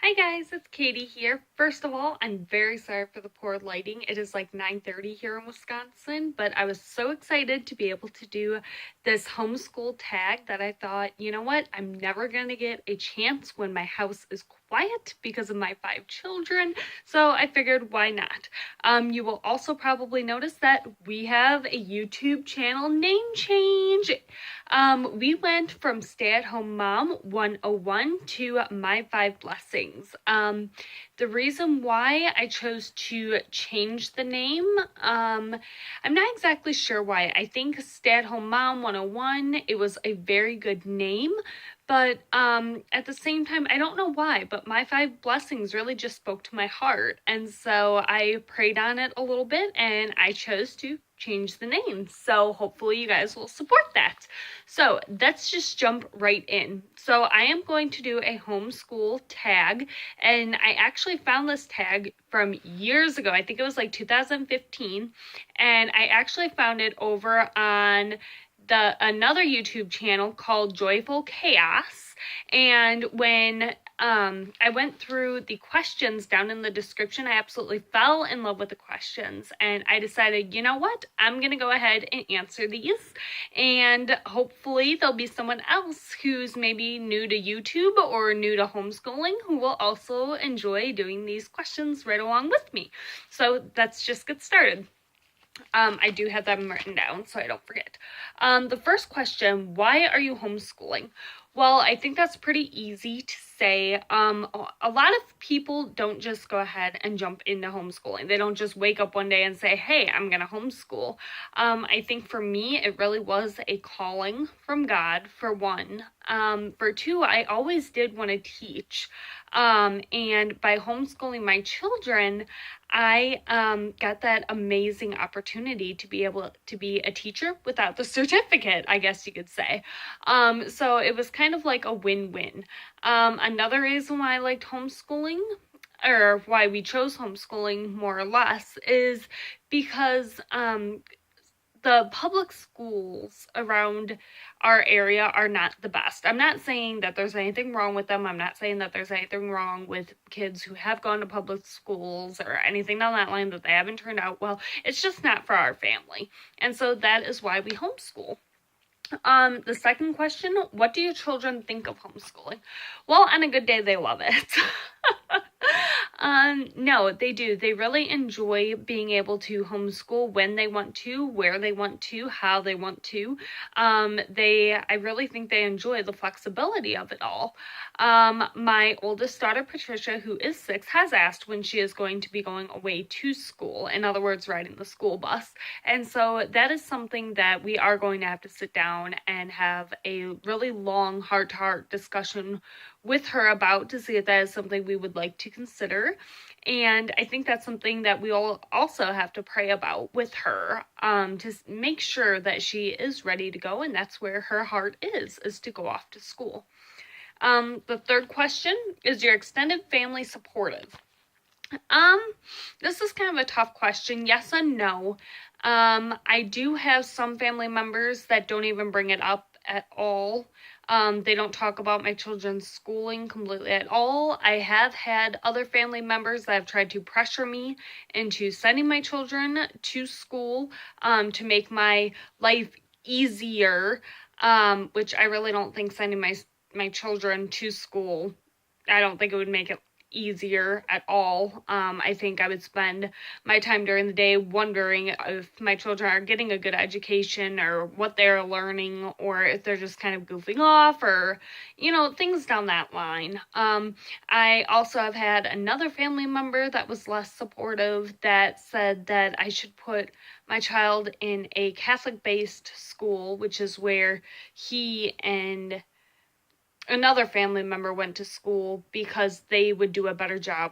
Hi guys, it's Katie here. First of all, I'm very sorry for the poor lighting. It is like 9:30 here in Wisconsin, but I was so excited to be able to do this homeschool tag that I thought, you know what, I'm never going to get a chance when my house is quiet because of my 5 children, so I figured why not. You will also probably notice that we have a YouTube channel name change. We went from Stay at Home Mom 101 to My 5 Blessings. The reason why I chose to change the name, I'm not exactly sure why. I think Stay at Home Mom 101, it was a very good name, but at the same time, I don't know why, but My 5 Blessings really just spoke to my heart. And so I prayed on it a little bit and I chose to change the name. So hopefully you guys will support that. So let's just jump right in. So I am going to do a homeschool tag, and I actually found this tag from years ago. I think it was like 2015, and I actually found it over on another YouTube channel called Joyful Chaos. And when I went through the questions down in the description, I absolutely fell in love with the questions, and I decided, you know what, I'm gonna go ahead and answer these, and hopefully there'll be someone else who's maybe new to YouTube or new to homeschooling who will also enjoy doing these questions right along with me. So let's just get started. I do have them written down so I don't forget. The first question, why are you homeschooling? Well, I think that's pretty easy to say. A lot of people don't just go ahead and jump into homeschooling. They don't just wake up one day and say, hey, I'm going to homeschool. I think for me, it really was a calling from God, for one. For two, I always did want to teach. And by homeschooling my children, I got that amazing opportunity to be able to be a teacher without the certificate, I guess you could say. So it was kind of like a win-win. Another reason why I liked homeschooling, or why we chose homeschooling more or less, is because the public schools around our area are not the best. I'm not saying that there's anything wrong with them. I'm not saying that there's anything wrong with kids who have gone to public schools or anything down that line that they haven't turned out well. It's just not for our family. And so that is why we homeschool. The second question, what do your children think of homeschooling? Well, on a good day, they love it. No, they do. They really enjoy being able to homeschool when they want to, where they want to, how they want to. I really think they enjoy the flexibility of it all. My oldest daughter, Patricia, who is 6, has asked when she is going to be going away to school. In other words, riding the school bus. And so that is something that we are going to have to sit down and have a really long heart-to-heart discussion with her about, to see if that is something we would like to consider. And I think that's something that we all also have to pray about with her, to make sure that she is ready to go, and that's where her heart is to go off to school. The third question, is your extended family supportive? This is kind of a tough question. Yes and no. I do have some family members that don't even bring it up at all. They don't talk about my children's schooling completely at all. I have had other family members that have tried to pressure me into sending my children to school, to make my life easier, which I really don't think sending my children to school, I don't think it would make it easier at all. I think I would spend my time during the day wondering if my children are getting a good education, or what they're learning, or if they're just kind of goofing off, or, things down that line. I also have had another family member that was less supportive, that said that I should put my child in a Catholic-based school, which is where he and another family member went to school, because they would do a better job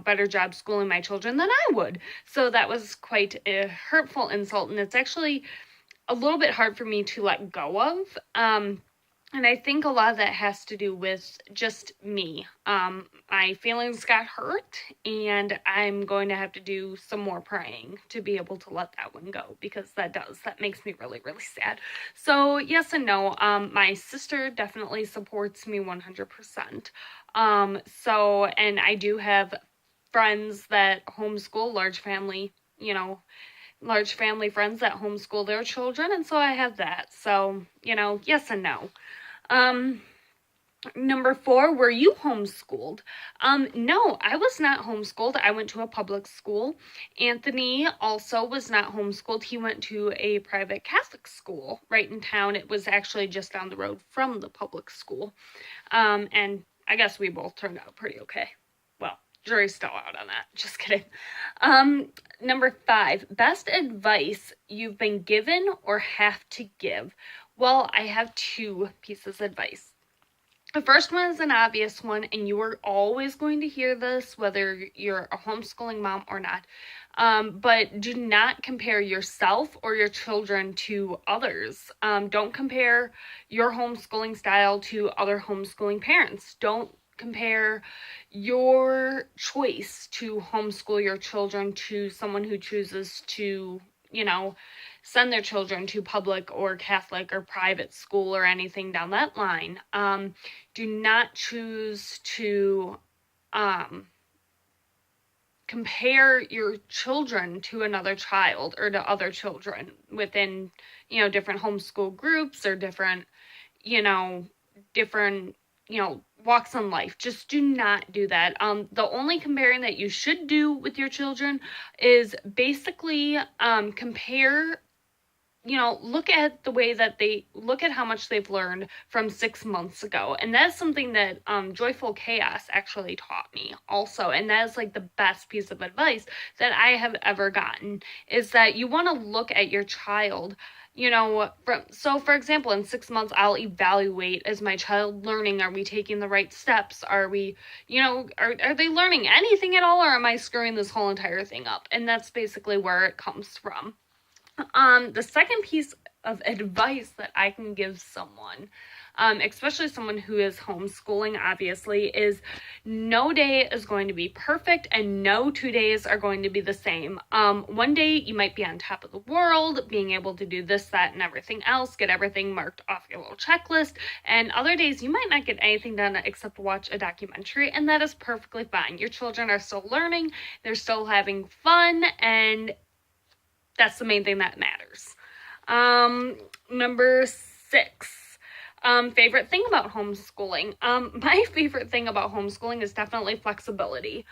better job schooling my children than I would. So that was quite a hurtful insult, and it's actually a little bit hard for me to let go of. And I think a lot of that has to do with just me. My feelings got hurt, and I'm going to have to do some more praying to be able to let that one go, because that makes me really, really sad. So, yes and no. My sister definitely supports me 100%. And I do have friends that homeschool, large family friends that homeschool their children, and so I have that. So, yes and no. Um, Number 4, were you homeschooled? No, I was not homeschooled. I went to a public school. Anthony also was not homeschooled. He went to a private Catholic school right in town. It was actually just down the road from the public school. And I guess we both turned out pretty okay. Well, jury's still out on that. Just kidding. Number 5, best advice you've been given or have to give. Well, I have 2 pieces of advice. The first one is an obvious one, and you are always going to hear this, whether you're a homeschooling mom or not. But do not compare yourself or your children to others. Don't compare your homeschooling style to other homeschooling parents. Don't compare your choice to homeschool your children to someone who chooses to, send their children to public or Catholic or private school or anything down that line. Do not choose to compare your children to another child or to other children within, different homeschool groups or different walks in life. Just do not do that. The only comparing that you should do with your children is basically compare, look at the way that look at how much they've learned from 6 months ago. And that's something that Joyful Chaos actually taught me also. And that is like the best piece of advice that I have ever gotten, is that you want to look at your child. So for example, in 6 months, I'll evaluate, is my child learning? Are we taking the right steps? Are we, are they learning anything at all? Or am I screwing this whole entire thing up? And that's basically where it comes from. The second piece of advice that I can give someone, especially someone who is homeschooling, obviously, is no day is going to be perfect and no 2 days are going to be the same. One day you might be on top of the world, being able to do this, that, and everything else, get everything marked off your little checklist, and other days you might not get anything done except watch a documentary, and that is perfectly fine. Your children are still learning, they're still having fun, and that's the main thing that matters. Number 6, favorite thing about homeschooling. My favorite thing about homeschooling is definitely flexibility.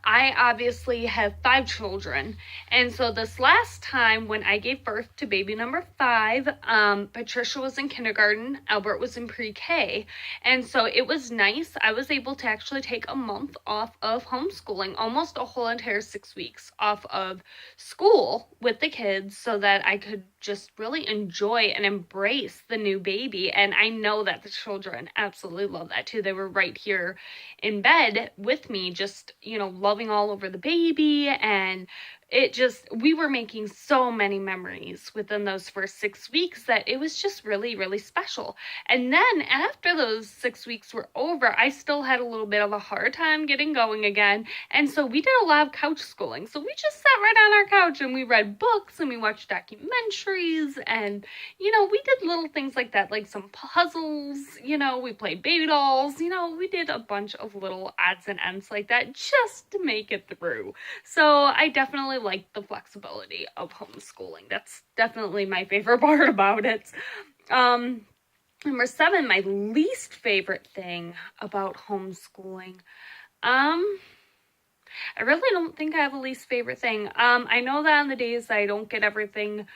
I obviously have 5 children, and so this last time when I gave birth to baby number 5, Patricia was in kindergarten, Albert was in pre-K, and so it was nice. I was able to actually take a month off of homeschooling, almost a whole entire 6 weeks off of school with the kids, so that I could just really enjoy and embrace the new baby. And I know that the children absolutely love that too. They were right here in bed with me, just, loving all over the baby, and we were making so many memories within those first 6 weeks that it was just really, really special. And then after those 6 weeks were over, I still had a little bit of a hard time getting going again. And so we did a lot of couch schooling. So we just sat right on our couch and we read books and we watched documentaries, and, we did little things like that, like some puzzles, we played baby dolls, we did a bunch of little odds and ends like that just to make it through. So I definitely like the flexibility of homeschooling. That's definitely my favorite part about it. Number 7, my least favorite thing about homeschooling. I really don't think I have a least favorite thing. I know that on the days that I don't get everything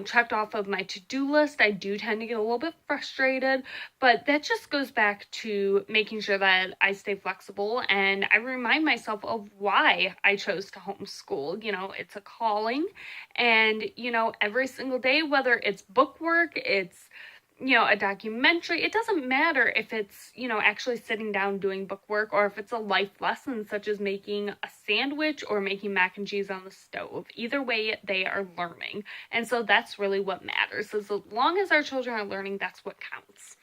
checked off of my to-do list, I do tend to get a little bit frustrated, but that just goes back to making sure that I stay flexible and I remind myself of why I chose to homeschool. It's a calling, and, every single day, whether it's book work, it's a documentary. It doesn't matter if it's, actually sitting down doing book work, or if it's a life lesson such as making a sandwich or making mac and cheese on the stove. Either way, they are learning. And so that's really what matters. As long as our children are learning, that's what counts.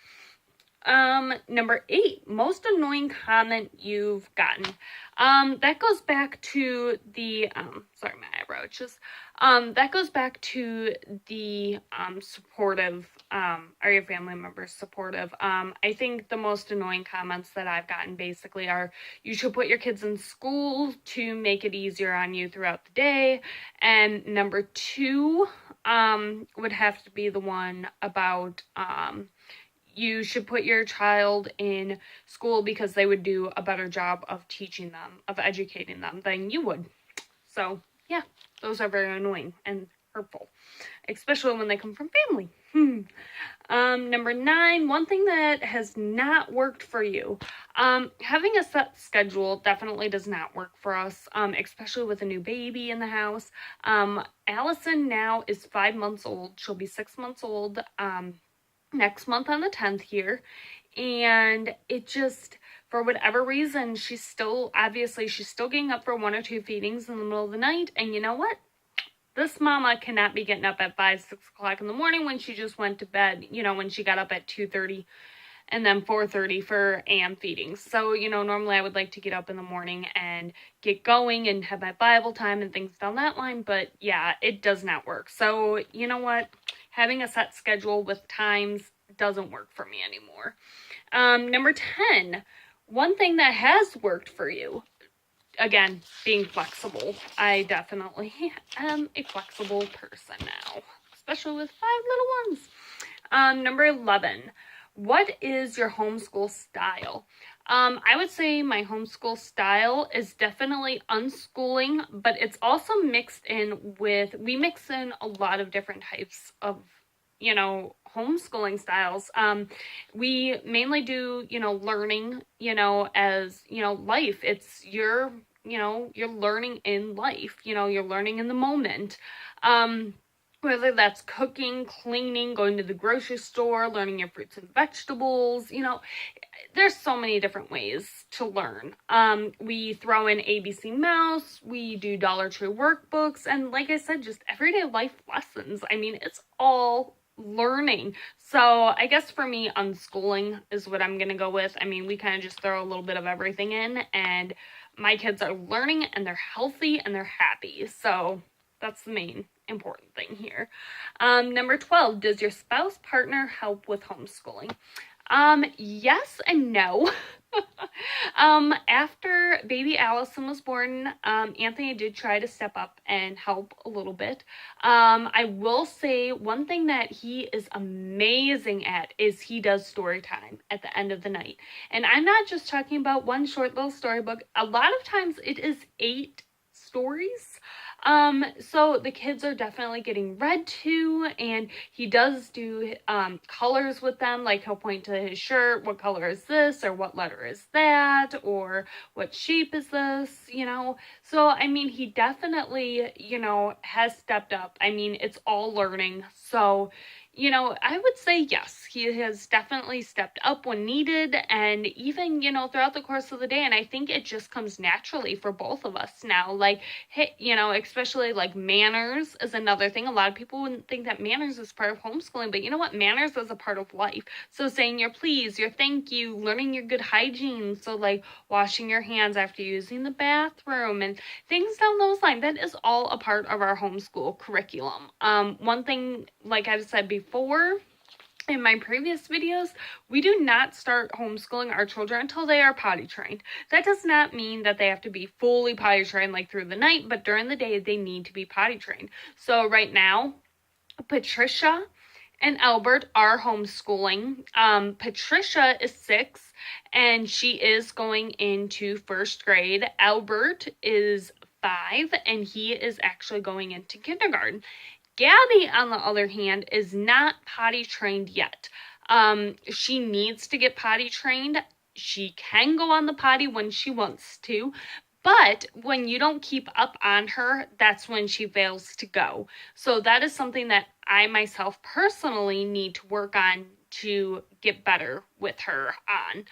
Number 8, most annoying comment you've gotten. That goes back to the, sorry, my eyebrow itches. That goes back to the, supportive, are your family members supportive? I think the most annoying comments that I've gotten basically are, you should put your kids in school to make it easier on you throughout the day. And number 2, would have to be the one about, you should put your child in school because they would do a better job of teaching them, of educating them than you would. So, yeah, those are very annoying and hurtful, especially when they come from family. Number 9, one thing that has not worked for you. Having a set schedule definitely does not work for us, especially with a new baby in the house. Allison now is 5 months old. She'll be 6 months old, next month on the 10th here, and it just, for whatever reason, she's still getting up for 1 or 2 feedings in the middle of the night. And you know what, this mama cannot be getting up at 5, 6 o'clock in the morning when she just went to bed, when she got up at 2:30 and then 4:30 for AM feedings. So, normally I would like to get up in the morning and get going and have my Bible time and things down that line, but yeah, it does not work. So, you know what? Having a set schedule with times doesn't work for me anymore. Number 10, one thing that has worked for you. Again, being flexible. I definitely am a flexible person now, especially with 5 little ones. Number 11, what is your homeschool style? I would say my homeschool style is definitely unschooling, but it's also mixed in with, we mix in a lot of different types of, homeschooling styles. We mainly do, learning, as, life. It's you're learning in life, you're learning in the moment. Whether that's cooking, cleaning, going to the grocery store, learning your fruits and vegetables, there's so many different ways to learn. We throw in ABC Mouse, we do Dollar Tree workbooks, and like I said, just everyday life lessons. I mean, it's all learning. So I guess for me, unschooling is what I'm gonna go with. I mean, we kind of just throw a little bit of everything in, and my kids are learning and they're healthy and they're happy. So that's the main important thing here. Number 12, does your spouse partner help with homeschooling? Yes and no. After baby Allison was born, Anthony did try to step up and help a little bit. I will say one thing that he is amazing at is he does story time at the end of the night. And I'm not just talking about one short little storybook. A lot of times it is 8 stories. So the kids are definitely getting read to, and he does do, colors with them, like he'll point to his shirt, what color is this, or what letter is that, or what shape is this, so, I mean, he definitely, has stepped up. I mean, it's all learning, so, I would say yes, he has definitely stepped up when needed, and even, throughout the course of the day, and I think it just comes naturally for both of us now, like, hey, especially like manners is another thing. A lot of people wouldn't think that manners is part of homeschooling, but you know what? Manners is a part of life. So saying your please, your thank you, learning your good hygiene, so like washing your hands after using the bathroom and things down those lines, that is all a part of our homeschool curriculum. One thing, like I've said before in my previous videos, we do not start homeschooling our children until they are potty trained. That does not mean that they have to be fully potty trained like through the night, but during the day they need to be potty trained. So right now, Patricia and Albert are homeschooling. Patricia is 6 and she is going into 1st grade. Albert is 5 and he is actually going into kindergarten. Gabby, on the other hand, is not potty trained yet. She needs to get potty trained. She can go on the potty when she wants to, but when you don't keep up on her, that's when she fails to go. So that is something that I myself personally need to work on to get better with her on.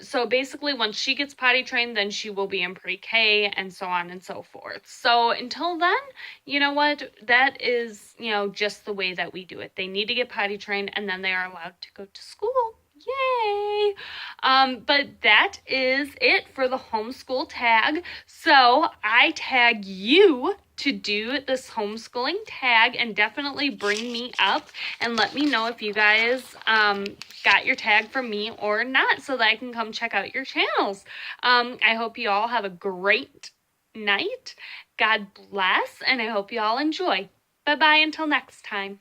So basically once she gets potty trained, then she will be in pre-K and so on and so forth. So until then, you know what? That is, just the way that we do it. They need to get potty trained and then they are allowed to go to school. Yay! But that is it for the homeschool tag. So I tag you to do this homeschooling tag, and definitely bring me up and let me know if you guys got your tag from me or not, so that I can come check out your channels. I hope you all have a great night. God bless, and I hope you all enjoy. Bye-bye until next time.